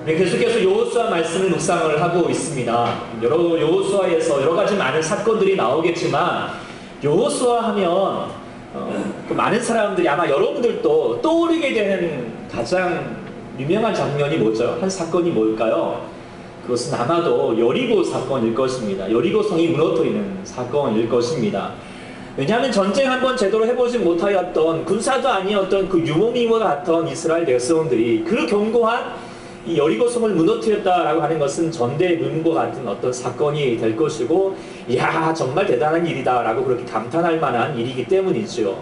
네, 계속해서 여호수아 말씀을 묵상을 하고 있습니다. 여호수아에서 여러 가지 많은 사건들이 나오겠지만 여호수아 하면 그 많은 사람들이 아마 여러분들도 떠오르게 되는 가장 유명한 장면이 뭐죠? 한 사건이 뭘까요? 그것은 아마도 여리고 사건일 것입니다. 여리고 성이 무너뜨리는 사건일 것입니다. 왜냐하면 전쟁 한번 제대로 해보지 못하였던 군사도 아니었던 그 유목민과 같은 이스라엘 백성들이 그 견고한 이 여리고 성을 무너뜨렸다라고 하는 것은 전대문과 같은 어떤 사건이 될 것이고, 이야 정말 대단한 일이다라고 그렇게 감탄할 만한 일이기 때문이죠.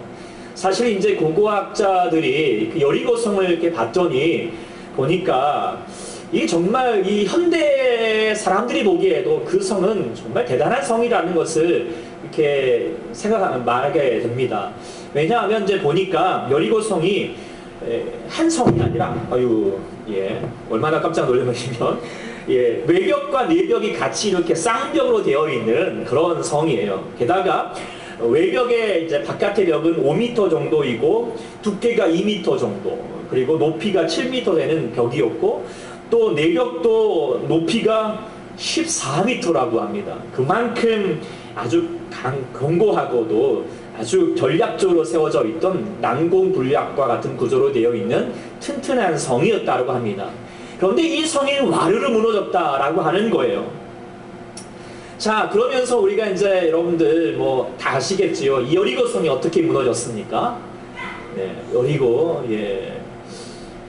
사실 이제 고고학자들이 그 여리고 성을 이렇게 봤더니 보니까 이 정말 이 현대 사람들이 보기에도 그 성은 정말 대단한 성이라는 것을 이렇게 말하게 됩니다. 왜냐하면 이제 보니까 여리고 성이 한 성이 아니라 얼마나 깜짝 놀라시면 외벽과 내벽이 같이 이렇게 쌍벽으로 되어 있는 그런 성이에요. 게다가 외벽의 이제 바깥의 벽은 5m 정도이고 두께가 2m 정도, 그리고 높이가 7m 되는 벽이었고, 또 내벽도 높이가 14m라고 합니다. 그만큼 아주 견고하고도 아주 전략적으로 세워져 있던 난공불락과 같은 구조로 되어 있는 튼튼한 성이었다고 합니다. 그런데 이 성이 와르르 무너졌다라고 하는 거예요. 자, 그러면서 우리가 이제 여러분들 뭐 다 아시겠지요. 이 여리고 성이 어떻게 무너졌습니까? 네, 여리고,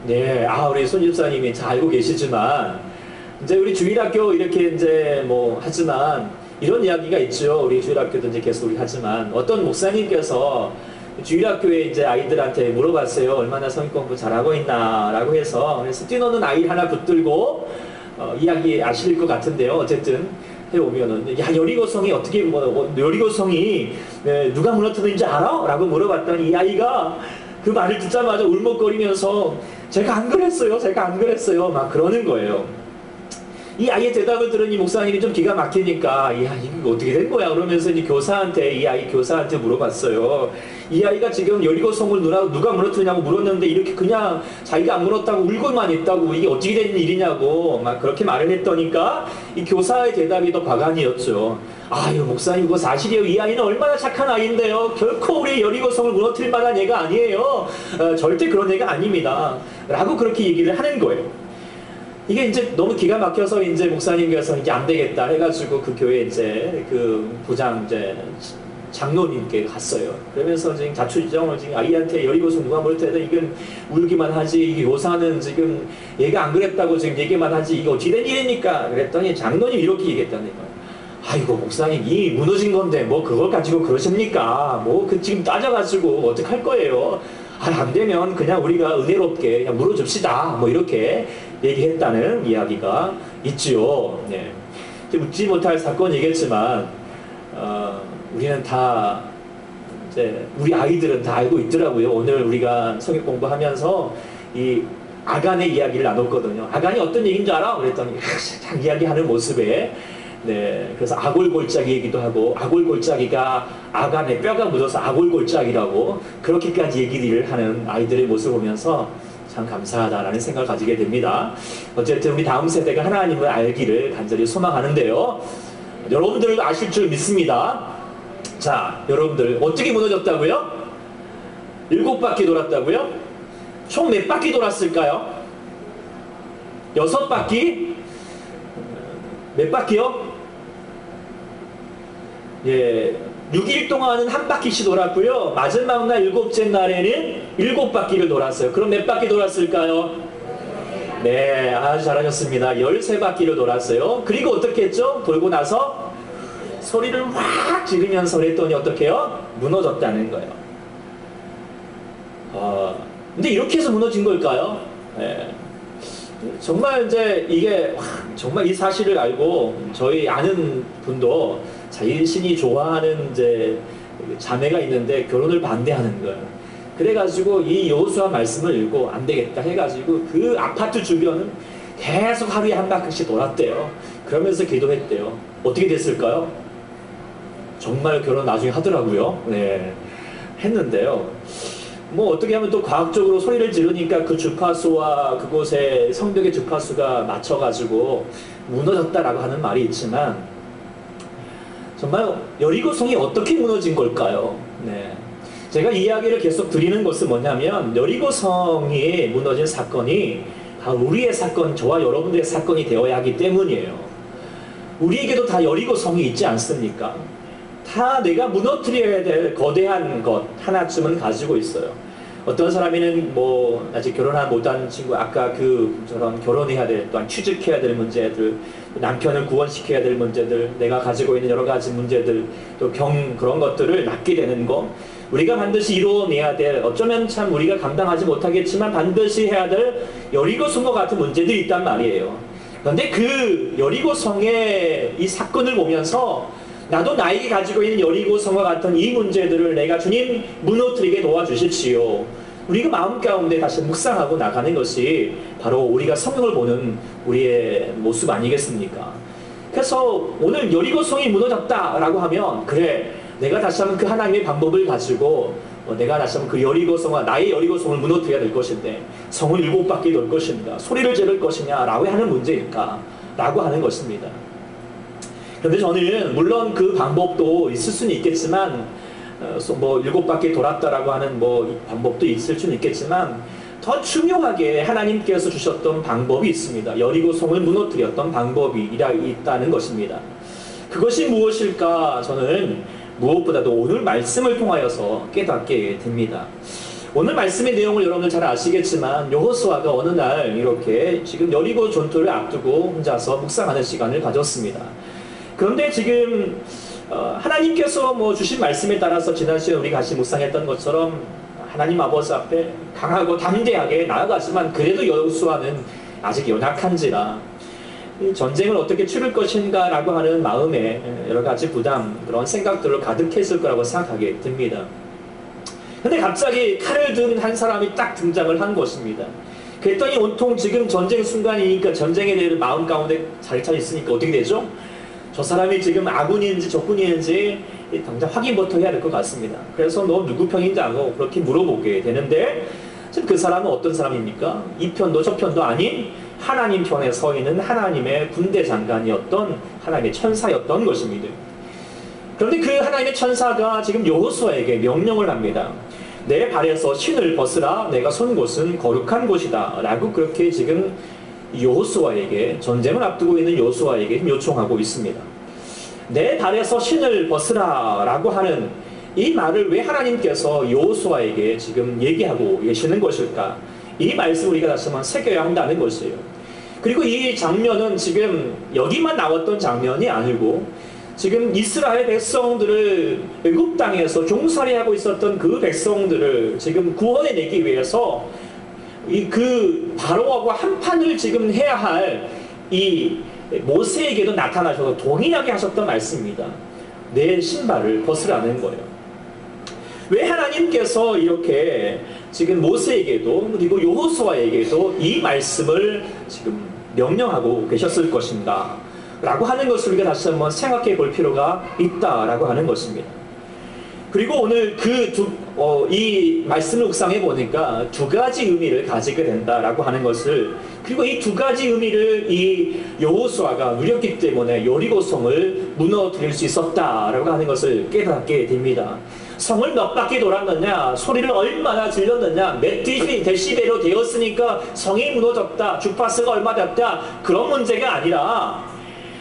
네, 우리 손 집사님이 잘 알고 계시지만, 이제 우리 주일학교 이렇게 이제 뭐 하지만, 이런 이야기가 있죠. 우리 주일학교도 이제 계속 우리 하지만, 어떤 목사님께서 주일학교에 이제 아이들한테 물어봤어요. 얼마나 성경 공부 잘하고 있나 라고 해서. 그래서 뛰노는 아이 하나 붙들고 이야기 아실 것 같은데요. 어쨌든 해오면은, 야, 여리고성이 어떻게 여리고성이 누가 무너뜨렸는지 알아? 라고 물어봤더니 이 아이가 그 말을 듣자마자 울먹거리면서 제가 안 그랬어요 막 그러는 거예요. 이 아이의 대답을 들으니 목사님이 좀 기가 막히니까, 야, 이거 어떻게 된 거야? 그러면서 이제 이 아이 교사한테 물어봤어요. 이 아이가 지금 여리고 성을 누가 무너뜨리냐고 물었는데, 이렇게 그냥 자기가 안 물었다고 울고만 있다고, 이게 어떻게 된 일이냐고 막 그렇게 말을 했더니까 이 교사의 대답이 더 과간이었죠. 아유, 목사님 그거 사실이에요. 이 아이는 얼마나 착한 아이인데요. 결코 우리 여리고 성을 무너뜨릴 만한 애가 아니에요. 절대 그런 애가 아닙니다. 라고 그렇게 얘기를 하는 거예요. 이게 이제 너무 기가 막혀서 이제 목사님께서 이제 안 되겠다 해가지고 그 교회 이제 그 부장 이제 장로님께 갔어요. 그러면서 지금 자초지종을 지금 아이한테 여리고서 누가 무너뜨려도 이건 울기만 하지, 이게 요사는 지금 얘가 안 그랬다고 지금 얘기만 하지, 이거 어떻게 된 일입니까? 그랬더니 장로님 이렇게 얘기했다니까. 아이고 목사님, 이 무너진 건데 뭐 그걸 가지고 그러십니까? 뭐 그 지금 따져가지고 어떡할 거예요? 안 되면 그냥 우리가 은혜롭게 그냥 물어줍시다. 뭐 이렇게 얘기했다는 이야기가 있지요. 네. 웃지 못할 사건이겠지만, 우리는 다, 이제, 우리 아이들은 다 알고 있더라고요. 오늘 우리가 성경 공부하면서 이 아간의 이야기를 나눴거든요. 아간이 어떤 얘기인 줄 알아? 그랬더니, 참 이야기하는 모습에, 네, 그래서 아골골짜기이기도 하고, 아골골짜기가 아간의 뼈가 묻어서 아골골짜기라고 그렇게까지 얘기를 하는 아이들의 모습을 보면서 참 감사하다라는 생각을 가지게 됩니다. 어쨌든 우리 다음 세대가 하나님을 알기를 간절히 소망하는데요. 여러분들 아실 줄 믿습니다. 자, 여러분들 어떻게 무너졌다고요? 7바퀴 돌았다고요? 총 몇 바퀴 돌았을까요? 6바퀴? 몇 바퀴요? 6일 동안은 한 바퀴씩 돌았고요. 마지막 날 7째 날에는 7바퀴를 돌았어요. 그럼 몇 바퀴 돌았을까요? 네, 아주 잘하셨습니다. 13바퀴를 돌았어요. 그리고 어떻게 했죠? 돌고 나서 소리를 확 지르면서 그랬더니 어떻게 해요? 무너졌다는 거예요. 근데 이렇게 해서 무너진 걸까요? 네. 정말 이제 이게 정말 이 사실을 알고 저희 아는 분도 자신이 좋아하는 이제 자매가 있는데 결혼을 반대하는 거예요. 그래가지고 이 여호수아 말씀을 읽고 안 되겠다 해가지고 그 아파트 주변은 계속 하루에 한 바퀴씩 돌았대요. 그러면서 기도했대요. 어떻게 됐을까요? 정말 결혼 나중에 하더라고요. 네, 했는데요. 뭐 어떻게 하면 또 과학적으로 소리를 지르니까 그 주파수와 그곳의 성벽의 주파수가 맞춰가지고 무너졌다라고 하는 말이 있지만, 정말 여리고성이 어떻게 무너진 걸까요? 네. 제가 이야기를 계속 드리는 것은 뭐냐면, 여리고성이 무너진 사건이 바로 우리의 사건, 저와 여러분들의 사건이 되어야 하기 때문이에요. 우리에게도 다 여리고성이 있지 않습니까? 다 내가 무너뜨려야 될 거대한 것 하나쯤은 가지고 있어요. 어떤 사람이는 뭐 아직 결혼한 못한 친구, 아까 저런 결혼해야 될, 또한 취직해야 될 문제들, 남편을 구원시켜야 될 문제들, 내가 가지고 있는 여러 가지 문제들, 또 그런 것들을 낫게 되는 거, 우리가 반드시 이루어내야 될, 어쩌면 참 우리가 감당하지 못하겠지만 반드시 해야 될 여리고성과 같은 문제들이 있단 말이에요. 그런데 그 여리고성의 이 사건을 보면서 나도 나에게 가지고 있는 여리고성과 같은 이 문제들을 내가 주님 무너뜨리게 도와주십시오. 우리가 마음 가운데 다시 묵상하고 나가는 것이 바로 우리가 성경을 보는 우리의 모습 아니겠습니까? 그래서 오늘 여리고성이 무너졌다라고 하면, 그래, 내가 다시 한번 그 하나님의 방법을 가지고 내가 다시 한번 그 여리고성과 나의 여리고성을 무너뜨려야 될 것인데, 성을 7바퀴 돌 것인가, 소리를 지를 것이냐 라고 하는 문제일까 라고 하는 것입니다. 그런데 저는 물론 그 방법도 있을 수는 있겠지만, 뭐 7바퀴 돌았다라고 하는 뭐 방법도 있을 수는 있겠지만, 더 중요하게 하나님께서 주셨던 방법이 있습니다. 여리고성을 무너뜨렸던 방법이 있다는 것입니다. 그것이 무엇일까? 저는 무엇보다도 오늘 말씀을 통하여서 깨닫게 됩니다. 오늘 말씀의 내용을 여러분들 잘 아시겠지만, 여호수아가 어느 날 이렇게 지금 여리고 전투를 앞두고 혼자서 묵상하는 시간을 가졌습니다. 그런데 지금 하나님께서 뭐 주신 말씀에 따라서 지난 시간에 우리 같이 묵상했던 것처럼 하나님 아버지 앞에 강하고 담대하게 나아가지만, 그래도 여호수아는 아직 연약한지라 전쟁을 어떻게 치를 것인가 라고 하는 마음에 여러 가지 부담, 그런 생각들로 가득했을 거라고 생각하게 됩니다. 근데 갑자기 칼을 든 한 사람이 딱 등장을 한 것입니다. 그랬더니 온통 지금 전쟁 순간이니까 전쟁에 대한 마음 가운데 자리 차 있으니까 어떻게 되죠? 저 사람이 지금 아군인지 적군인지 당장 확인부터 해야 될 것 같습니다. 그래서 너 누구 편인지 알고 그렇게 물어보게 되는데, 지금 그 사람은 어떤 사람입니까? 이 편도 저 편도 아닌 하나님 편에 서 있는 하나님의 군대 장관이었던 하나님의 천사였던 것입니다. 그런데 그 하나님의 천사가 지금 여호수아에게 명령을 합니다. 내 발에서 신을 벗으라, 내가 선 곳은 거룩한 곳이다 라고 그렇게 지금 여호수아에게, 전쟁을 앞두고 있는 여호수아에게 요청하고 있습니다. 내 발에서 신을 벗으라 라고 하는 이 말을 왜 하나님께서 여호수아에게 지금 얘기하고 계시는 것일까? 이 말씀을 우리가 다시 한번 새겨야 한다는 것이에요. 그리고 이 장면은 지금 여기만 나왔던 장면이 아니고, 지금 이스라엘 백성들을 애굽 땅에서 종살이하고 있었던 그 백성들을 지금 구원해내기 위해서 그 바로하고 한판을 지금 해야 할 이 모세에게도 나타나셔서 동일하게 하셨던 말씀입니다. 내 신발을 벗으라는 거예요. 왜 하나님께서 이렇게 지금 모세에게도 그리고 여호수아에게도 이 말씀을 지금 명령하고 계셨을 것인가 라고 하는 것을 우리가 다시 한번 생각해 볼 필요가 있다라고 하는 것입니다. 그리고 오늘 이 말씀을 묵상해 보니까 두 가지 의미를 가지게 된다라고 하는 것을, 그리고 이 두 가지 의미를 이 여호수아가 누렸기 때문에 여리고성을 무너뜨릴 수 있었다라고 하는 것을 깨닫게 됩니다. 성을 몇 바퀴 돌았느냐, 소리를 얼마나 질렀느냐, 몇 데시벨로 되었으니까 성이 무너졌다, 주파수가 얼마 됐다, 그런 문제가 아니라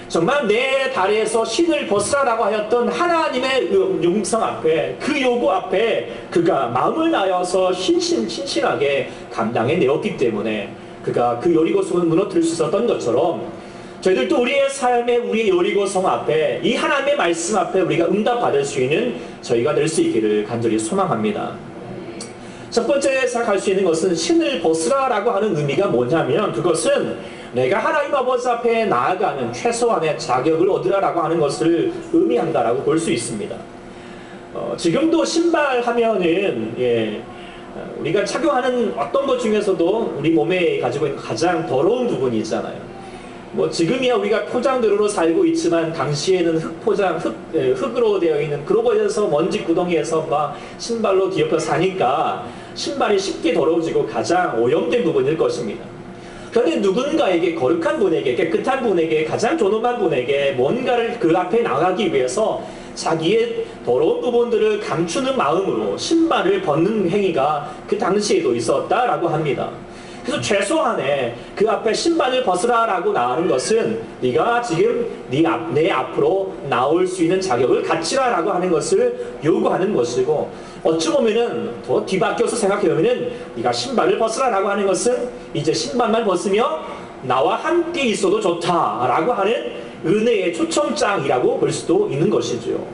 정말 내 발에서 신을 벗으라라고 하였던 하나님의 용성 앞에, 그 요구 앞에 그가 마음을 다하여서 신신하게 감당해 내었기 때문에 그가 그 여리고성을 무너뜨릴 수 있었던 것처럼, 저희들도 우리의 삶에, 우리의 여리고성 앞에, 이 하나님의 말씀 앞에 우리가 응답받을 수 있는 저희가 될 수 있기를 간절히 소망합니다. 첫 번째 생각할 수 있는 것은 신을 벗으라라고 하는 의미가 뭐냐면, 그것은 내가 하나님 아버지 앞에 나아가는 최소한의 자격을 얻으라라고 하는 것을 의미한다라고 볼 수 있습니다. 지금도 신발 하면은 우리가 착용하는 어떤 것 중에서도 우리 몸에 가지고 있는 가장 더러운 부분이 있잖아요. 뭐 지금이야 우리가 포장도로로 살고 있지만, 당시에는 흙으로 되어 있는, 그러고 해서 먼지 구덩이에서 막 신발로 뒤엎여 사니까 신발이 쉽게 더러워지고 가장 오염된 부분일 것입니다. 그런데 누군가에게, 거룩한 분에게, 깨끗한 분에게, 가장 존엄한 분에게 뭔가를 그 앞에 나가기 위해서 자기의 더러운 부분들을 감추는 마음으로 신발을 벗는 행위가 그 당시에도 있었다라고 합니다. 그래서 최소한의 그 앞에 신발을 벗으라라고 나가는 것은 네가 지금 내 앞으로 나올 수 있는 자격을 갖추라라고 하는 것을 요구하는 것이고, 어찌 보면은 더 뒤바뀌어서 생각해보면은 네가 신발을 벗으라라고 하는 것은 이제 신발만 벗으며 나와 함께 있어도 좋다라고 하는 은혜의 초청장이라고 볼 수도 있는 것이죠.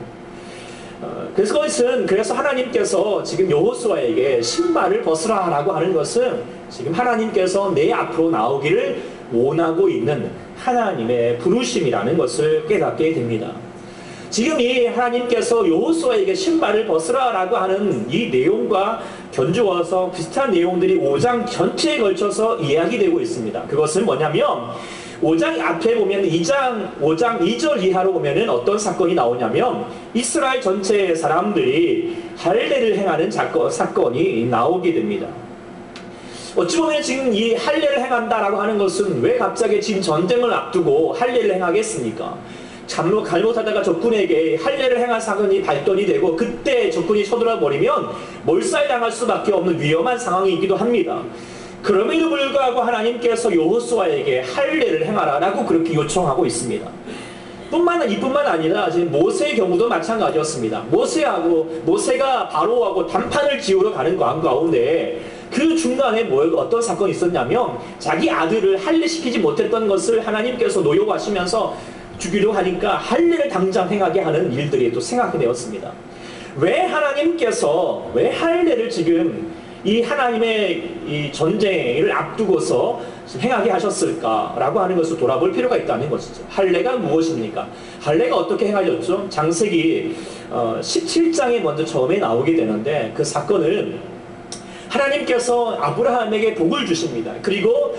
그래서 하나님께서 지금 여호수아에게 신발을 벗으라라고 하는 것은 지금 하나님께서 내 앞으로 나오기를 원하고 있는 하나님의 부르심이라는 것을 깨닫게 됩니다. 지금 이 하나님께서 여호수아에게 신발을 벗으라라고 하는 이 내용과 견주어서 비슷한 내용들이 5장 전체에 걸쳐서 이야기되고 있습니다. 그것은 뭐냐면 5장 앞에 보면 5장 2절 이하로 보면은 어떤 사건이 나오냐면 이스라엘 전체의 사람들이 할례를 행하는 사건이 나오게 됩니다. 어찌 보면 지금 이 할례를 행한다라고 하는 것은 왜 갑자기 지금 전쟁을 앞두고 할례를 행하겠습니까? 잘못하다가 적군에게 할례를 행한 사건이 발견이 되고 그때 적군이 쳐들어 버리면 몰살당할 수밖에 없는 위험한 상황이기도 합니다. 그럼에도 불구하고 하나님께서 여호수아에게 할례를 행하라라고 그렇게 요청하고 있습니다. 이뿐만 아니라 지금 모세의 경우도 마찬가지였습니다. 모세가 바로하고談판을 지으러 가는 가운데 그 중간에 어떤 사건이 있었냐면 자기 아들을 할례시키지 못했던 것을 하나님께서 노여워하시면서 주기로 하니까 할례를 당장 행하게 하는 일들이 또 생각되었습니다. 왜 하나님께서 왜 할례를 지금 이 하나님의 이 전쟁을 앞두고서 행하게 하셨을까라고 하는 것을 돌아볼 필요가 있다는 것이죠. 할례가 무엇입니까? 할례가 어떻게 행하셨죠? 창세기 17장에 먼저 처음에 나오게 되는데 그 사건은 하나님께서 아브라함에게 복을 주십니다. 그리고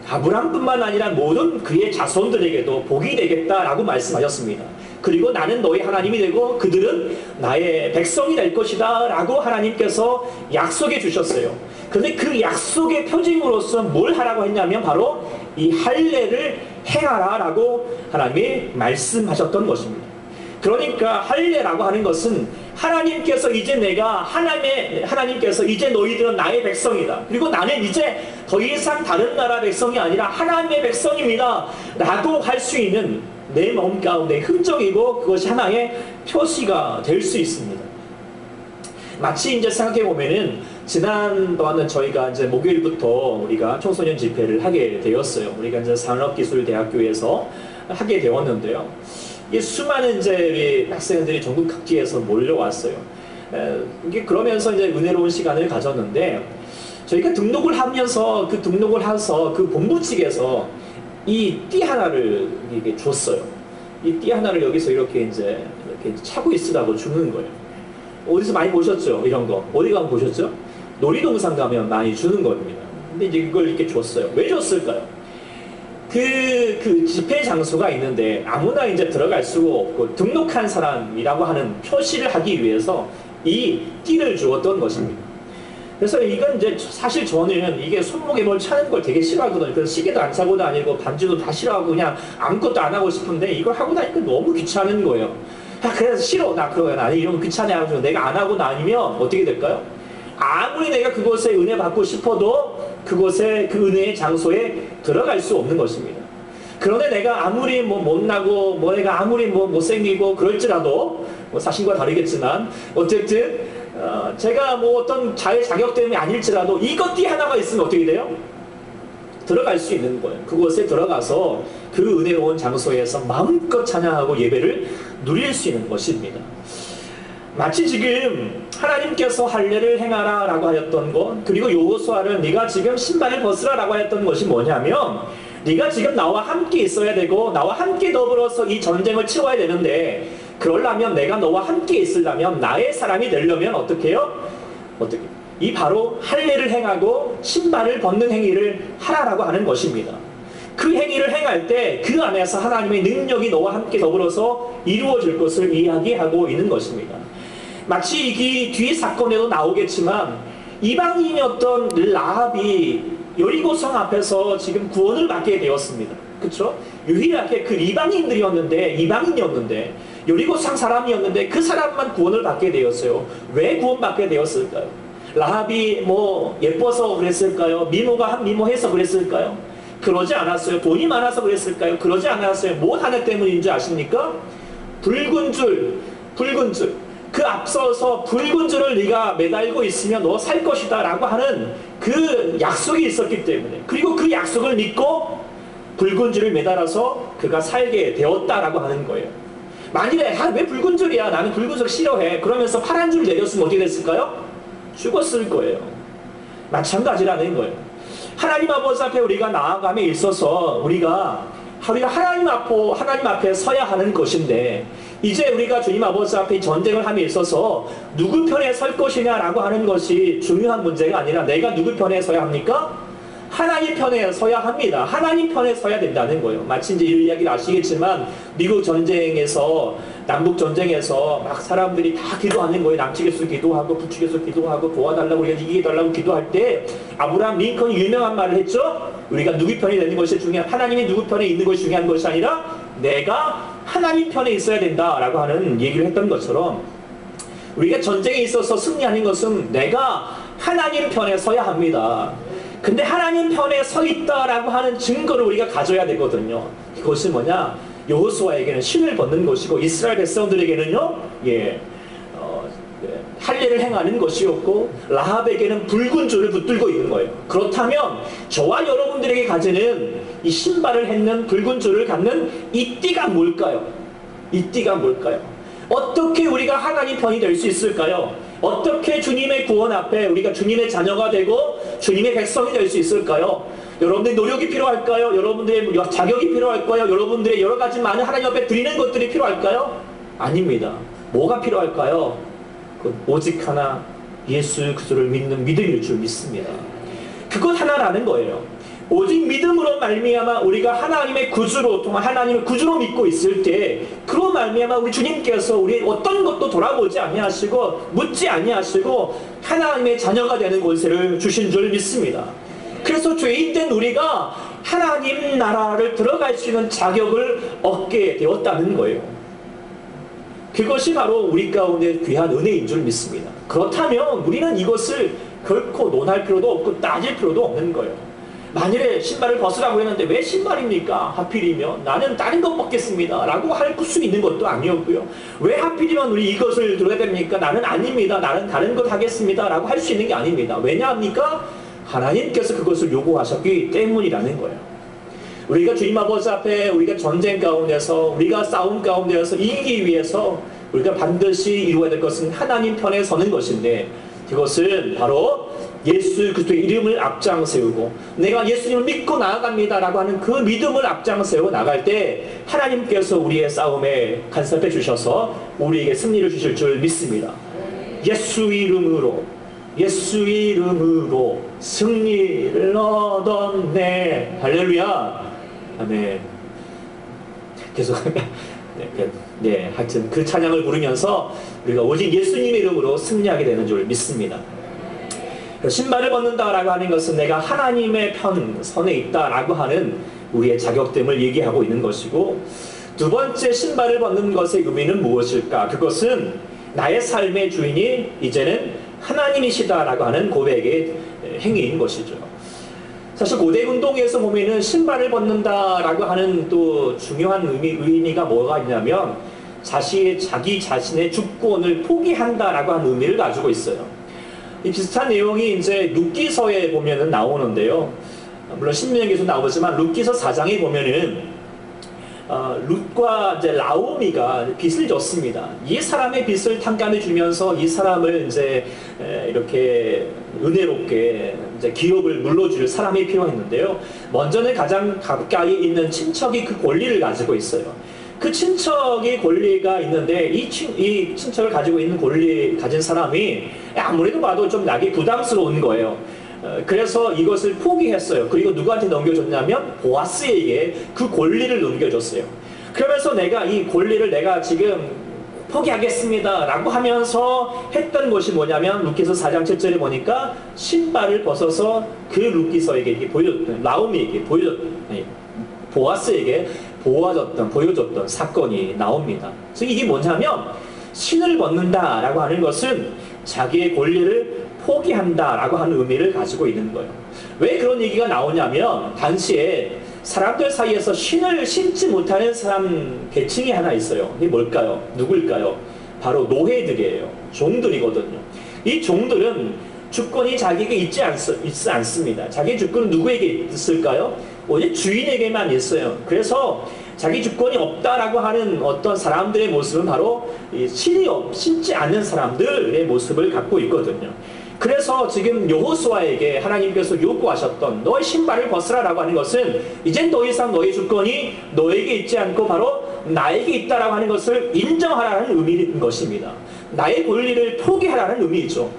아브라함뿐만 아니라 모든 그의 자손들에게도 복이 되겠다라고 말씀하셨습니다. 그리고 나는 너희 하나님이 되고 그들은 나의 백성이 될 것이다 라고 하나님께서 약속해 주셨어요. 그런데 그 약속의 표징으로서 뭘 하라고 했냐면 바로 이 할례를 행하라 라고 하나님이 말씀하셨던 것입니다. 그러니까 할례라고 하는 것은 하나님께서 이제 너희들은 나의 백성이다. 그리고 나는 이제 더 이상 다른 나라 백성이 아니라 하나님의 백성입니다 라고 할 수 있는 내 마음 가운데 흔적이고 그것이 하나의 표시가 될 수 있습니다. 마치 이제 생각해 보면은 지난번은 저희가 이제 목요일부터 우리가 청소년 집회를 하게 되었어요. 우리가 이제 산업기술대학교에서 하게 되었는데요. 수많은 이제 학생들이 전국 각지에서 몰려왔어요. 이게 그러면서 이제 은혜로운 시간을 가졌는데 저희가 등록을 하면서 그 본부 측에서 이 띠 하나를 이게 줬어요. 이 띠 하나를 여기서 이렇게 차고 있으라고 주는 거예요. 어디서 많이 보셨죠? 이런 거. 어디 가면 보셨죠? 놀이동산 가면 많이 주는 겁니다. 근데 이제 이걸 이렇게 줬어요. 왜 줬을까요? 그 집회 장소가 있는데 아무나 이제 들어갈 수가 없고 등록한 사람이라고 하는 표시를 하기 위해서 이 띠를 주었던 것입니다. 그래서 이건 이제 사실 저는 이게 손목에 뭘 차는 걸 되게 싫어하거든요. 그래서 시계도 안 차고 다니고 반지도 다 싫어하고 그냥 아무것도 안 하고 싶은데 이걸 하고 다니까 너무 귀찮은 거예요. 그래서 싫어. 나 그러면 아니 이런 거 귀찮아가지고 내가 안 하고 다니면 어떻게 될까요? 아무리 내가 그곳에 은혜 받고 싶어도 그곳에 그 은혜의 장소에 들어갈 수 없는 것입니다. 그런데 내가 아무리 못나고 내가 아무리 못생기고 그럴지라도 사실과 다르겠지만 어쨌든 제가 어떤 자격 때문에 아닐지라도 이것 띠 하나가 있으면 어떻게 돼요? 들어갈 수 있는 거예요. 그곳에 들어가서 그 은혜로운 장소에서 마음껏 찬양하고 예배를 누릴 수 있는 것입니다. 마치 지금 하나님께서 할례를 행하라 라고 하였던 것, 그리고 여호수아를 네가 지금 신발을 벗으라 라고 하였던 것이 뭐냐면 네가 지금 나와 함께 있어야 되고 나와 함께 더불어서 이 전쟁을 치러야 되는데 그러려면 내가 너와 함께 있으려면 나의 사람이 되려면 어떻게 해요? 이 바로 할례를 행하고 신발을 벗는 행위를 하라라고 하는 것입니다. 그 행위를 행할 때 그 안에서 하나님의 능력이 너와 함께 더불어서 이루어질 것을 이야기하고 있는 것입니다. 마치 이 뒤 사건에도 나오겠지만 이방인이었던 라합이 여리고성 앞에서 지금 구원을 받게 되었습니다. 그렇죠? 유일하게 그 이방인이었는데 여리고성 사람이었는데 그 사람만 구원을 받게 되었어요. 왜 구원받게 되었을까요? 라합이 뭐 예뻐서 그랬을까요? 미모해서 그랬을까요? 그러지 않았어요. 돈이 많아서 그랬을까요? 그러지 않았어요. 뭐 하나 때문인지 아십니까? 붉은 줄. 그 앞서서 붉은 줄을 네가 매달고 있으면 너 살 것이다 라고 하는 그 약속이 있었기 때문에, 그리고 그 약속을 믿고 붉은 줄을 매달아서 그가 살게 되었다라고 하는 거예요. 만일에 왜 붉은 줄이야, 나는 붉은 줄 싫어해, 그러면서 파란 줄 내렸으면 어떻게 됐을까요? 죽었을 거예요. 마찬가지라는 거예요. 하나님 아버지 앞에 우리가 나아감에 있어서 우리가 하나님 앞에 서야 하는 것인데, 이제 우리가 주님 아버지 앞에 전쟁을 함에 있어서 누구 편에 설 것이냐라고 하는 것이 중요한 문제가 아니라 내가 누구 편에 서야 합니까? 하나님 편에 서야 합니다. 하나님 편에 서야 된다는 거예요. 마치 이제 이 이야기를 아시겠지만 미국 전쟁에서, 남북 전쟁에서 막 사람들이 다 기도하는 거예요. 남측에서 기도하고 북측에서 기도하고 도와달라고, 우리가 이기해달라고 기도할 때 아브라함 링컨이 유명한 말을 했죠. 우리가 누구 편이 되는 것이 하나님이 누구 편에 있는 것이 중요한 것이 아니라 내가 하나님 편에 있어야 된다라고 하는 얘기를 했던 것처럼, 우리가 전쟁에 있어서 승리하는 것은 내가 하나님 편에 서야 합니다. 근데 하나님 편에 서 있다라고 하는 증거를 우리가 가져야 되거든요. 그것이 뭐냐? 여호수아에게는 신을 벗는 것이고 이스라엘 백성들에게는요, 할례를 행하는 것이었고, 라합에게는 붉은 줄을 붙들고 있는 거예요. 그렇다면 저와 여러분들에게 가지는 이 신발을 헨는 붉은 줄을 갖는 이 띠가 뭘까요? 이 띠가 뭘까요? 어떻게 우리가 하나님 편이 될 수 있을까요? 어떻게 주님의 구원 앞에 우리가 주님의 자녀가 되고 주님의 백성이 될 수 있을까요? 여러분들의 노력이 필요할까요? 여러분들의 자격이 필요할까요? 여러분들의 여러 가지 많은 하나님 앞에 드리는 것들이 필요할까요? 아닙니다. 뭐가 필요할까요? 오직 하나, 예수 그리스도를 믿는 믿음일 줄 믿습니다. 그것 하나라는 거예요. 오직 믿음으로 말미암아 우리가 하나님의 구주로 믿고 있을 때, 그로 말미암아 우리 주님께서 우리 어떤 것도 돌아보지 아니하시고 묻지 아니하시고 하나님의 자녀가 되는 권세를 주신 줄 믿습니다. 그래서 죄인된 우리가 하나님 나라를 들어갈 수 있는 자격을 얻게 되었다는 거예요. 그것이 바로 우리 가운데 귀한 은혜인 줄 믿습니다. 그렇다면 우리는 이것을 결코 논할 필요도 없고 따질 필요도 없는 거예요. 만일에 신발을 벗으라고 했는데 왜 신발입니까? 하필이면 나는 다른 것 벗겠습니다 라고 할 수 있는 것도 아니었고요. 왜 하필이면 우리 이것을 들어야 됩니까? 나는 아닙니다, 나는 다른 것 하겠습니다 라고 할 수 있는 게 아닙니다. 왜냐합니까? 하나님께서 그것을 요구하셨기 때문이라는 거예요. 우리가 주님 아버지 앞에 우리가 전쟁 가운데서, 우리가 싸움 가운데서 이기기 위해서 우리가 반드시 이루어야 될 것은 하나님 편에 서는 것인데, 그것은 바로 예수 그리스도의 이름을 앞장 세우고 내가 예수님을 믿고 나아갑니다 라고 하는 그 믿음을 앞장 세우고 나갈 때 하나님께서 우리의 싸움에 간섭해 주셔서 우리에게 승리를 주실 줄 믿습니다. 예수 이름으로 승리를 얻었네. 할렐루야. 아멘. 계속 하여튼 그 찬양을 부르면서 우리가 오직 예수님의 이름으로 승리하게 되는 줄 믿습니다. 신발을 벗는다라고 하는 것은 내가 하나님의 선에 있다라고 하는 우리의 자격됨을 얘기하고 있는 것이고, 두 번째 신발을 벗는 것의 의미는 무엇일까? 그것은 나의 삶의 주인이 이제는 하나님이시다라고 하는 고백의 행위인 것이죠. 사실 고대 운동에서 보면은 신발을 벗는다라고 하는 또 중요한 의미가 뭐가 있냐면 자기 자신의 주권을 포기한다라고 하는 의미를 가지고 있어요. 이 비슷한 내용이 이제 룻기서에 보면은 나오는데요. 물론 신명기에서 나오지만 룻기서 4장에 보면은 룻과 이제 나오미가 빚을 졌습니다. 이 사람의 빚을 탕감해 주면서 이 사람을 이제 이렇게 은혜롭게 이제 기업을 물러줄 사람이 필요했는데요. 먼저는 가장 가까이 있는 친척이 그 권리를 가지고 있어요. 그 친척의 권리가 있는데 이 친척을 가지고 있는 권리 가진 사람이 아무래도 봐도 좀 나기 부담스러운 거예요. 그래서 이것을 포기했어요. 그리고 누구한테 넘겨줬냐면 보아스에게 그 권리를 넘겨줬어요. 그러면서 내가 이 권리를 내가 지금 포기하겠습니다 라고 하면서 했던 것이 뭐냐면 루키서 4장 7절에 보니까 신발을 벗어서 그 루키서에게 보여줬던, 나오미에게 보아스에게 보여줬던 사건이 나옵니다. 그래서 이게 뭐냐면 신을 벗는다라고 하는 것은 자기의 권리를 포기한다라고 하는 의미를 가지고 있는 거예요. 왜 그런 얘기가 나오냐면 당시에 사람들 사이에서 신을 신지 못하는 사람 계층이 하나 있어요. 이게 뭘까요? 누굴까요? 바로 노예들이에요. 종들이거든요. 이 종들은 주권이 자기에게 있지 않습니다. 자기 주권은 누구에게 있을까요? 오직 주인에게만 있어요. 그래서 자기 주권이 없다라고 하는 어떤 사람들의 모습은 바로 신이 신지 않는 사람들의 모습을 갖고 있거든요. 그래서 지금 여호수아에게 하나님께서 요구하셨던 너의 신발을 벗으라라고 하는 것은 이젠 더 이상 너의 주권이 너에게 있지 않고 바로 나에게 있다라고 하는 것을 인정하라는 의미인 것입니다. 나의 권리를 포기하라는 의미이죠.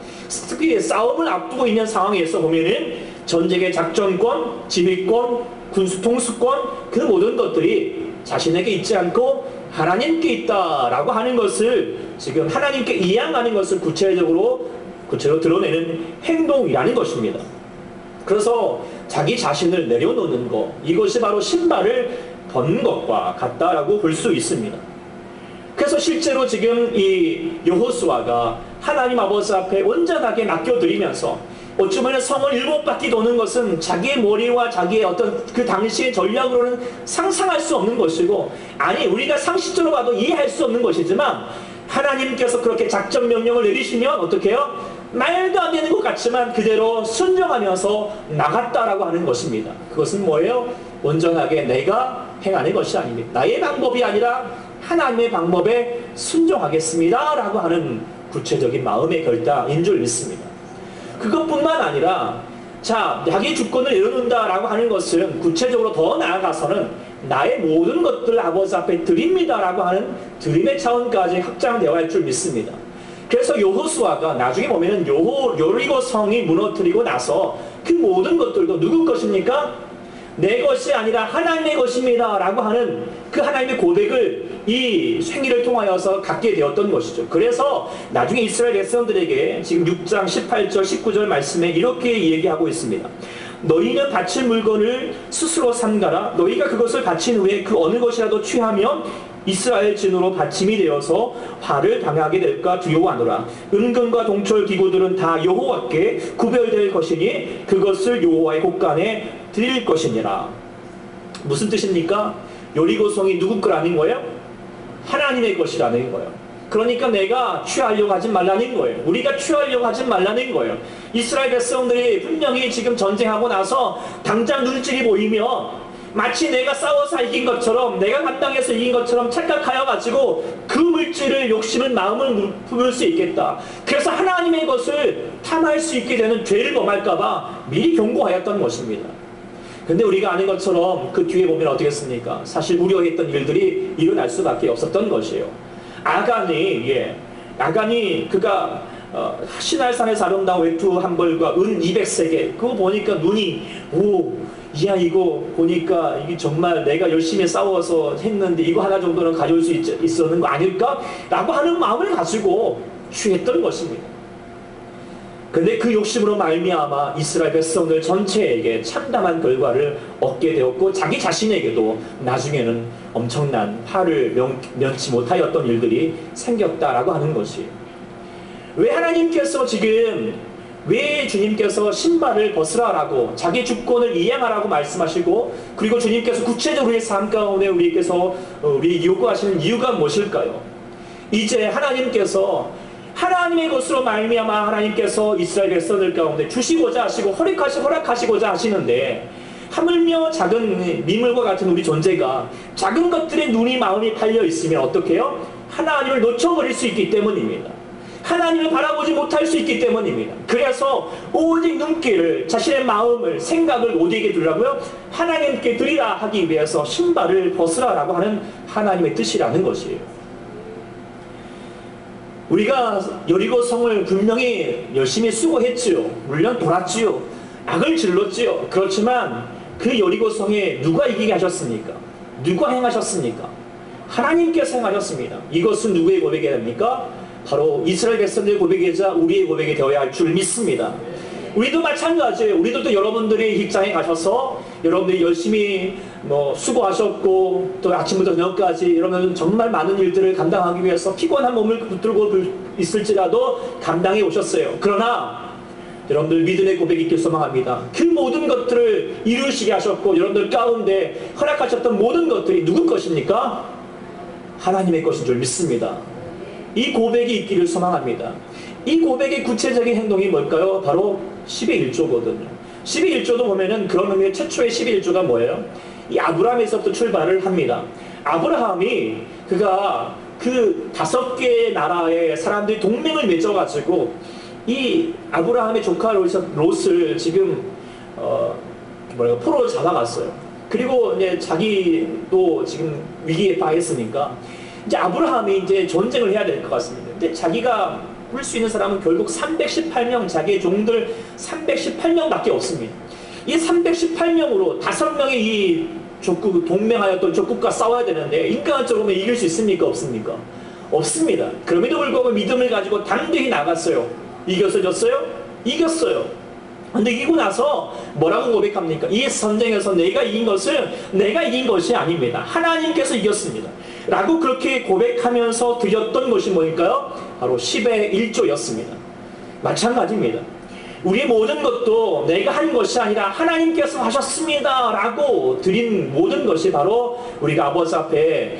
특히 싸움을 앞두고 있는 상황에서 보면은 전쟁의 작전권, 지휘권, 군수 통수권 그 모든 것들이 자신에게 있지 않고 하나님께 있다라고 하는 것을 지금 하나님께 이양하는 것을 구체적으로 드러내는 행동이라는 것입니다. 그래서 자기 자신을 내려놓는 것, 이것이 바로 신발을 벗는 것과 같다라고 볼 수 있습니다. 그래서 실제로 지금 이 여호수아가 하나님 아버지 앞에 온전하게 맡겨드리면서 어쩌면 성을 7바퀴 도는 것은 자기의 머리와 자기의 어떤 그 당시의 전략으로는 상상할 수 없는 것이고, 아니 우리가 상식적으로 봐도 이해할 수 없는 것이지만 하나님께서 그렇게 작전 명령을 내리시면 어떻게 해요? 말도 안 되는 것 같지만 그대로 순종하면서 나갔다라고 하는 것입니다. 그것은 뭐예요? 온전하게 내가 행하는 것이 아닙니다. 나의 방법이 아니라 하나님의 방법에 순종하겠습니다 라고 하는 구체적인 마음의 결단인 줄 믿습니다. 그것뿐만 아니라 자기 주권을 내려놓는다라고 하는 것은 구체적으로 더 나아가서는 나의 모든 것들을 아버지 앞에 드립니다라고 하는 드림의 차원까지 확장되어야 할 줄 믿습니다. 그래서 여호수아가 나중에 보면은 여리고 성이 무너뜨리고 나서 그 모든 것들도 누구 것입니까? 내 것이 아니라 하나님의 것입니다 라고 하는 그 하나님의 고백을 이 생일을 통하여서 갖게 되었던 것이죠. 그래서 나중에 이스라엘 백성들에게 지금 6장 18절 19절 말씀에 이렇게 얘기하고 있습니다. 너희는 바칠 물건을 스스로 삼가라. 너희가 그것을 바친 후에 그 어느 것이라도 취하면 이스라엘 진으로 받침이 되어서 화를 당하게 될까 두려워하노라. 은근과 동철 기구들은 다 여호와께 구별될 것이니 그것을 여호와의 곳간에 드릴 것이니라. 무슨 뜻입니까? 여리고성이 누구 거라는 거예요? 하나님의 것이라는 거예요. 그러니까 내가 취하려고 하지 말라는 거예요. 우리가 취하려고 하지 말라는 거예요. 이스라엘 백성들이 분명히 지금 전쟁하고 나서 당장 눈질이 보이면 마치 내가 싸워서 이긴 것처럼, 내가 감당해서 이긴 것처럼 착각하여 가지고 그 물질을 욕심을 마음을 품을 수 있겠다. 그래서 하나님의 것을 탐할 수 있게 되는 죄를 범할까봐 미리 경고하였던 것입니다. 근데 우리가 아는 것처럼 그 뒤에 보면 어떻겠습니까? 사실 우려했던 일들이 일어날 수밖에 없었던 것이에요. 아간이 그가 시날산에서 아름다운 외투 한 벌과 은 200세겔 그거 보니까 눈이 이야 이거 보니까 이게 정말 내가 열심히 싸워서 했는데 이거 하나 정도는 가져올 수 있었는 거 아닐까? 라고 하는 마음을 가지고 취했던 것입니다. 근데 그 욕심으로 말미암아 이스라엘 백성들 전체에게 참담한 결과를 얻게 되었고 자기 자신에게도 나중에는 엄청난 화를 면치 못하였던 일들이 생겼다라고 하는 것이에요. 왜 주님께서 신발을 벗으라라고 자기 주권을 이양하라고 말씀하시고 그리고 주님께서 구체적으로 우리의 삶 가운데 우리 요구하시는 이유가 무엇일까요? 이제 하나님의 것으로 말미암아 하나님께서 이스라엘 백성들 가운데 주시고자 하시고 허락하시고자 하시는데 하물며 작은 미물과 같은 우리 존재가 작은 것들에 눈이 마음이 팔려 있으면 어떻게 해요? 하나님을 놓쳐버릴 수 있기 때문입니다. 하나님을 바라보지 못할 수 있기 때문입니다. 그래서 오직 눈길을 자신의 마음을 생각을 어디에게 두라고요? 하나님께 드리라 하기 위해서 신발을 벗으라라고 하는 하나님의 뜻이라는 것이에요. 우리가 여리고 성을 분명히 열심히 수고했지요. 물론 돌았지요. 악을 질렀지요. 그렇지만 그 여리고 성에 누가 이기게 하셨습니까? 누가 행하셨습니까? 하나님께서 행하셨습니다. 이것은 누구의 고백이 됩니까? 바로 이스라엘 백성들의 고백이자 우리의 고백이 되어야 할 줄 믿습니다. 우리도 마찬가지예요. 우리도 여러분들이 직장에 가셔서 여러분들이 열심히 수고하셨고 또 아침부터 저녁까지 이러면 정말 많은 일들을 감당하기 위해서 피곤한 몸을 붙들고 있을지라도 감당해 오셨어요. 그러나 여러분들 믿음의 고백이 있길 소망합니다. 그 모든 것들을 이루시게 하셨고 여러분들 가운데 허락하셨던 모든 것들이 누구 것입니까? 하나님의 것인 줄 믿습니다. 이 고백이 있기를 소망합니다. 이 고백의 구체적인 행동이 뭘까요? 바로 10의 1조거든요. 10의 1조도 보면은 그런 의미의 최초의 10의 1조가 뭐예요? 이 아브라함에서부터 출발을 합니다. 아브라함이 그가 그 5개의 나라의 사람들이 동맹을 맺어가지고 이 아브라함의 조카 롯을 지금 포로로 잡아갔어요. 그리고 이제 자기도 지금 위기에 빠졌으니까 이제 아브라함이 이제 전쟁을 해야 될 것 같습니다. 근데 자기가 꿀 수 있는 사람은 결국 318명, 자기의 종들 318명밖에 없습니다. 이 318명으로 5명의 이 족국, 동맹하였던 족국과 싸워야 되는데 인간적으로 이길 수 있습니까? 없습니까? 없습니다. 그럼에도 불구하고 믿음을 가지고 담대히 나갔어요. 이겼어요? 졌어요? 이겼어요. 근데 이기고 나서 뭐라고 고백합니까? 이 전쟁에서 내가 이긴 것은 내가 이긴 것이 아닙니다. 하나님께서 이겼습니다. 라고 그렇게 고백하면서 드렸던 것이 뭘까요? 바로 10의 1조였습니다. 마찬가지입니다. 우리의 모든 것도 내가 한 것이 아니라 하나님께서 하셨습니다 라고 드린 모든 것이 바로 우리가 아버지 앞에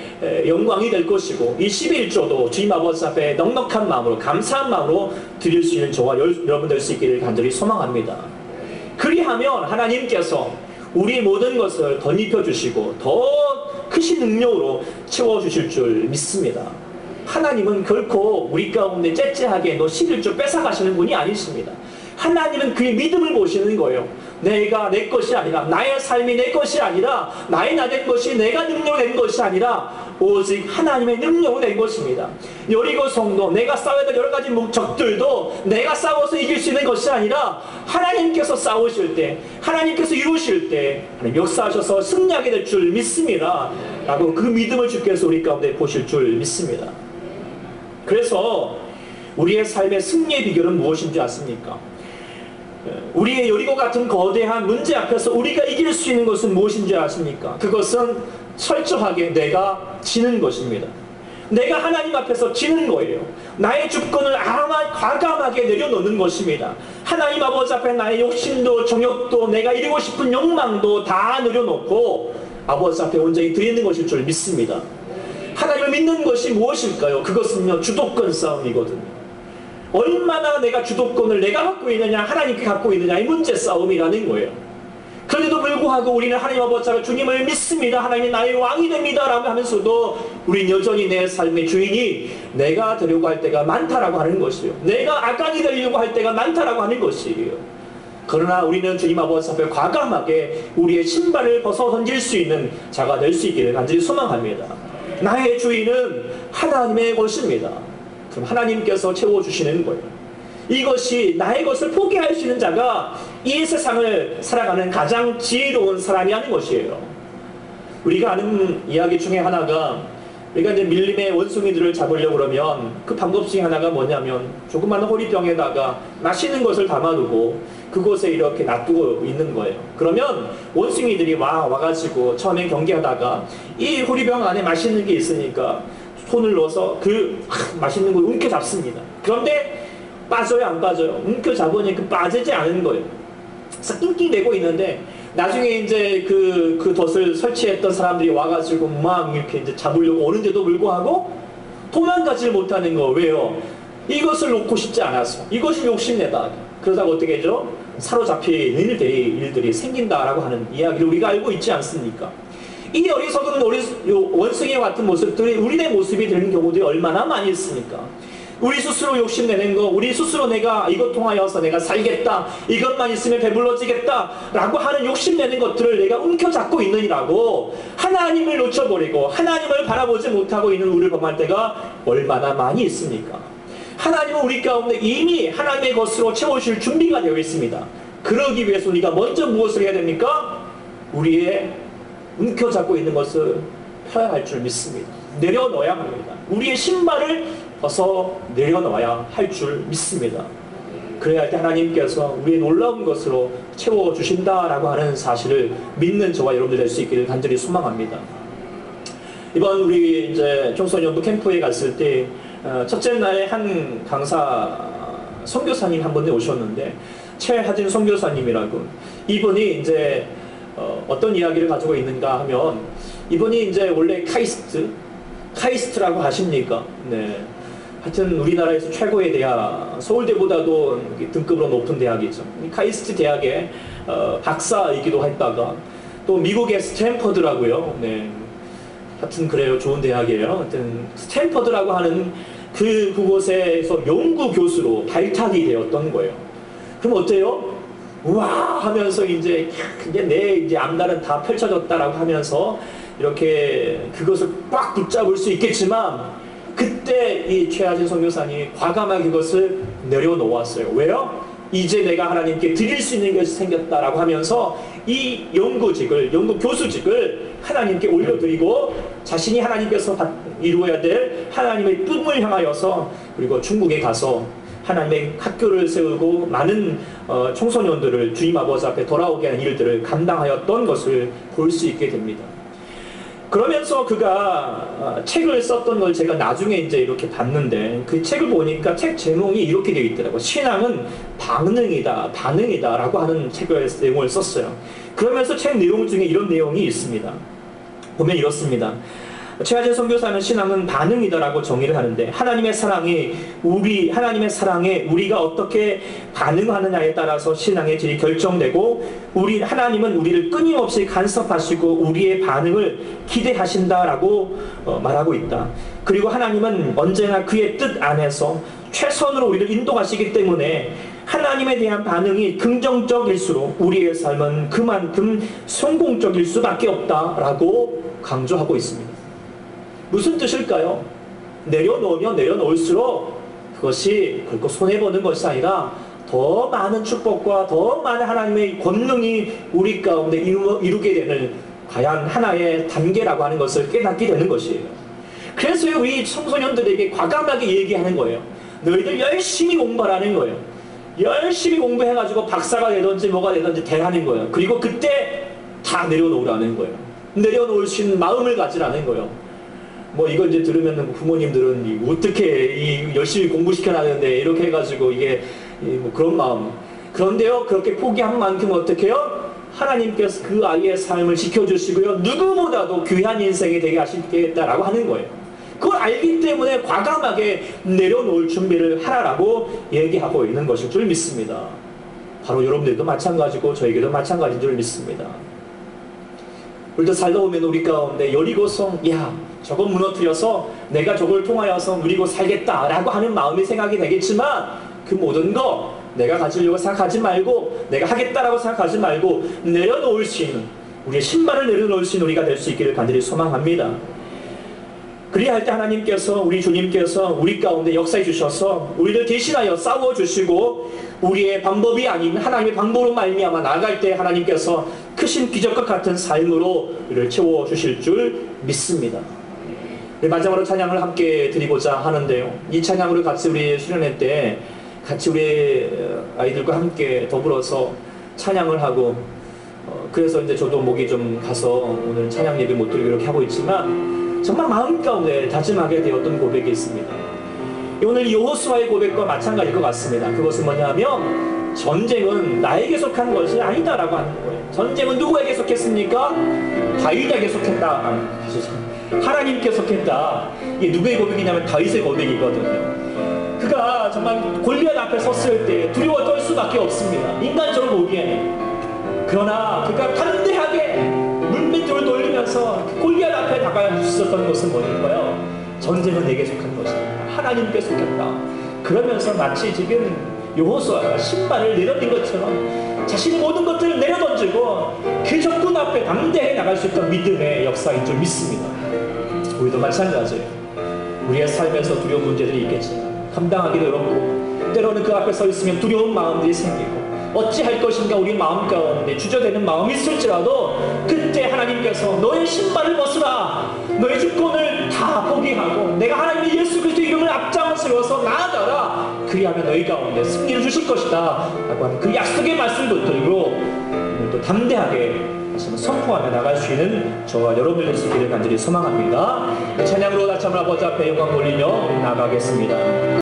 영광이 될 것이고 이 11조도 주님 아버지 앞에 넉넉한 마음으로 감사한 마음으로 드릴 수 있는 저와 여러분 될 수 있기를 간절히 소망합니다. 그리하면 하나님께서 우리의 모든 것을 더 입혀주시고 더 크신 능력으로 채워주실 줄 믿습니다. 하나님은 결코 우리 가운데 째째하게 너 11조 뺏어가시는 분이 아니십니다. 하나님은 그의 믿음을 보시는 거예요. 내가 내 것이 아니라 나의 삶이 내 것이 아니라 나의 나 된 것이 내가 능력을 낸 것이 아니라 오직 하나님의 능력을 낸 것입니다. 여리고 성도 내가 싸워야 될 여러 가지 적들도 내가 싸워서 이길 수 있는 것이 아니라 하나님께서 싸우실 때 하나님께서 이루실 때 하나님 역사하셔서 승리하게 될 줄 믿습니다. 라고 그 믿음을 주께서 우리 가운데 보실 줄 믿습니다. 그래서 우리의 삶의 승리의 비결은 무엇인지 아십니까? 우리의 여리고 같은 거대한 문제 앞에서 우리가 이길 수 있는 것은 무엇인지 아십니까? 그것은 철저하게 내가 지는 것입니다. 내가 하나님 앞에서 지는 거예요. 나의 주권을 과감하게 내려놓는 것입니다. 하나님 아버지 앞에 나의 욕심도 정욕도 내가 이루고 싶은 욕망도 다 내려놓고 아버지 앞에 온전히 드리는 것일 줄 믿습니다. 하나님을 믿는 것이 무엇일까요? 그것은요 주도권 싸움이거든요. 얼마나 내가 주도권을 내가 갖고 있느냐 하나님께 갖고 있느냐 이 문제 싸움이라는 거예요. 그런데도 불구하고 우리는 하나님 아버지 앞에 주님을 믿습니다. 하나님이 나의 왕이 됩니다 라고 하면서도 우린 여전히 내 삶의 주인이 내가 되려고 할 때가 많다라고 하는 것이에요. 내가 아간이 되려고 할 때가 많다라고 하는 것이에요. 그러나 우리는 주님 아버지 앞에 과감하게 우리의 신발을 벗어 던질 수 있는 자가 될 수 있기를 간절히 소망합니다. 나의 주인은 하나님의 것입니다. 그럼 하나님께서 채워주시는 거예요. 이것이 나의 것을 포기할 수 있는 자가 이 세상을 살아가는 가장 지혜로운 사람이 하는 것이에요. 우리가 아는 이야기 중에 하나가 우리가 이제 밀림의 원숭이들을 잡으려고 그러면 그 방법 중에 하나가 뭐냐면 조그마한 호리병에다가 맛있는 것을 담아두고 그곳에 이렇게 놔두고 있는 거예요. 그러면 원숭이들이 와가지고 처음에 경계하다가 이 호리병 안에 맛있는 게 있으니까 손을 넣어서 그 맛있는 걸 움켜잡습니다. 그런데 빠져요 안 빠져요? 움켜잡으니까 빠지지 않은 거예요. 그래서 낑낑대고 있는데 나중에 이제 그 덫을 설치했던 사람들이 와가지고 막 이렇게 이제 잡으려고 오는데도 불구하고 도망가지를 못하는 거. 왜요? 이것을 놓고 싶지 않아서. 이것이 욕심내다. 그러다가 어떻게 되죠? 사로잡히는 일들이 생긴다라고 하는 이야기를 우리가 알고 있지 않습니까? 이 어리석은 원숭이와 같은 모습들이 우리의 모습이 되는 경우들이 얼마나 많이 있습니까? 우리 스스로 욕심내는 거, 우리 스스로 내가 이것 통하여서 내가 살겠다, 이것만 있으면 배불러지겠다 라고 하는 욕심내는 것들을 내가 움켜잡고 있느니라고 하나님을 놓쳐버리고 하나님을 바라보지 못하고 있는 우리를 범할 때가 얼마나 많이 있습니까? 하나님은 우리 가운데 이미 하나님의 것으로 채워주실 준비가 되어 있습니다. 그러기 위해서 우리가 먼저 무엇을 해야 됩니까? 우리의 움켜잡고 있는 것을 펴야 할 줄 믿습니다. 내려놓아야 합니다. 우리의 신발을 벗어 내려놓아야 할 줄 믿습니다. 그래야 할 때 하나님께서 우리의 놀라운 것으로 채워주신다라고 하는 사실을 믿는 저와 여러분들 될 수 있기를 간절히 소망합니다. 이번 우리 이제 청소년부 캠프에 갔을 때 첫째 날에 한 강사 선교사님 한 분이 오셨는데, 최하진 선교사님이라고, 이분이 이제 어떤 이야기를 가지고 있는가 하면, 이분이 이제 원래 카이스트라고 하십니까? 네. 하여튼 우리나라에서 최고의 대학, 서울대보다도 등급으로 높은 대학이죠. 카이스트 대학의 박사이기도 했다가 또 미국의 스탠퍼드라고요. 네. 하여튼 그래요. 좋은 대학이에요. 하여튼 스탠퍼드라고 하는 그곳에서 연구 교수로 발탁이 되었던 거예요. 그럼 어때요? 우와 하면서 이제 내 이제 앞날은 다 펼쳐졌다라고 하면서 이렇게 그것을 꽉 붙잡을 수 있겠지만, 그때 이 최하진 선교사님이 과감하게 그것을 내려놓았어요. 왜요? 이제 내가 하나님께 드릴 수 있는 것이 생겼다라고 하면서 이 연구 교수직을 하나님께 올려드리고, 자신이 하나님께서 이루어야 될 하나님의 꿈을 향하여서, 그리고 중국에 가서 하나님의 학교를 세우고 많은 청소년들을 주님 아버지 앞에 돌아오게 하는 일들을 감당하였던 것을 볼 수 있게 됩니다. 그러면서 그가 책을 썼던 걸 제가 나중에 이제 이렇게 봤는데, 그 책을 보니까 책 제목이 이렇게 되어 있더라고요. 신앙은 반응이다 라고 하는 책의 내용을 썼어요. 그러면서 책 내용 중에 이런 내용이 있습니다. 보면 이렇습니다. 최하진 선교사는 신앙은 반응이다라고 정의를 하는데, 하나님의 사랑에 우리가 어떻게 반응하느냐에 따라서 신앙의 질이 결정되고, 하나님은 우리를 끊임없이 간섭하시고 우리의 반응을 기대하신다라고 말하고 있다. 그리고 하나님은 언제나 그의 뜻 안에서 최선으로 우리를 인도하시기 때문에 하나님에 대한 반응이 긍정적일수록 우리의 삶은 그만큼 성공적일 수밖에 없다라고 강조하고 있습니다. 무슨 뜻일까요? 내려놓으면 내려놓을수록 그것이 결코 손해보는 것이 아니라 더 많은 축복과 더 많은 하나님의 권능이 우리 가운데 이루게 되는 과연 하나의 단계라고 하는 것을 깨닫게 되는 것이에요. 그래서 우리 청소년들에게 과감하게 얘기하는 거예요. 너희들 열심히 공부하라는 거예요. 열심히 공부해가지고 박사가 되든지 뭐가 되든지 되라는 거예요. 그리고 그때 다 내려놓으라는 거예요. 내려놓을 수 있는 마음을 가지라는 거예요. 뭐 이거 이제 들으면 부모님들은 어떻게 열심히 공부시켜놨는데 이렇게 해가지고 이게 뭐 그런 마음. 그런데요, 그렇게 포기한 만큼 어떻게 해요? 하나님께서 그 아이의 삶을 지켜주시고요, 누구보다도 귀한 인생이 되게 하시겠다라고 하는 거예요. 그걸 알기 때문에 과감하게 내려놓을 준비를 하라라고 얘기하고 있는 것일 줄 믿습니다. 바로 여러분들도 마찬가지고 저에게도 마찬가지인 줄 믿습니다. 우리도 살다 보면 우리 가운데 여리고성, 저건 무너뜨려서 내가 저걸 통하여서 누리고 살겠다라고 하는 마음이 생각이 되겠지만, 그 모든 거 내가 가지려고 생각하지 말고, 내가 하겠다라고 생각하지 말고 내려놓을 수 있는, 우리의 신발을 내려놓을 수 있는 우리가 될 수 있기를 간절히 소망합니다. 그리야 할 때 하나님께서, 우리 주님께서 우리 가운데 역사해 주셔서 우리를 대신하여 싸워주시고, 우리의 방법이 아닌 하나님의 방법으로 말미암아 나아갈 때 하나님께서 크신 기적과 같은 삶으로 우리를 채워주실 줄 믿습니다. 마지막으로 찬양을 함께 드리고자 하는데요, 이 찬양으로 같이 우리 수련회 때 같이 우리 아이들과 함께 더불어서 찬양을 하고, 그래서 이제 저도 목이 좀 가서 오늘 찬양 예배 못 드리고 이렇게 하고 있지만, 정말 마음 가운데 다짐하게 되었던 고백이 있습니다. 오늘 여호수아의 고백과 마찬가지일 것 같습니다. 그것은 뭐냐면, 전쟁은 나에게 속한 것이 아니다라고 하는 거예요. 전쟁은 누구에게 속했습니까? 다윗에게 속했다. 하나님께 속했다. 이게 누구의 고백이냐면 다윗의 고백이거든요. 그가 정말 골리앗 앞에 섰을 때 두려워 떨 수밖에 없습니다. 인간적으로 보기에는. 그러나 그가 담대하게 물맷돌을 돌리면서 골리앗 앞에 다가갈 수 있었던 것은 뭐일까요? 전쟁은 내게 속한 것이다. 하나님께 속했다. 그러면서 마치 지금 여호수아가 신발을 내려놓은 것처럼 자신의 모든 것들을 내려던지고 그 적군 앞에 담대하게 나갈 수 있던 믿음의 역사인 줄 믿습니다. 우리도 마찬가지예요. 우리의 삶에서 두려운 문제들이 있겠지만 감당하기도 어렵고, 때로는 그 앞에 서 있으면 두려운 마음들이 생기고, 어찌할 것인가 우리 마음 가운데 주저되는 마음이 있을지라도 그때 하나님께서 너의 신발을 벗으라, 너의 주권을 다 포기하고 내가 하나님의 예수 그리스도 이름을 앞장서서 나아가라, 그리하면 너희 가운데 승리를 주실 것이다 라고 하는 그 약속의 말씀을 붙들고 오늘도 담대하게 선포하며 나갈 수 있는 저와 여러분들 될 수 있기를 간절히 소망합니다. 찬양으로 다시 한번 아버지 앞에 영광 돌리며 나가겠습니다.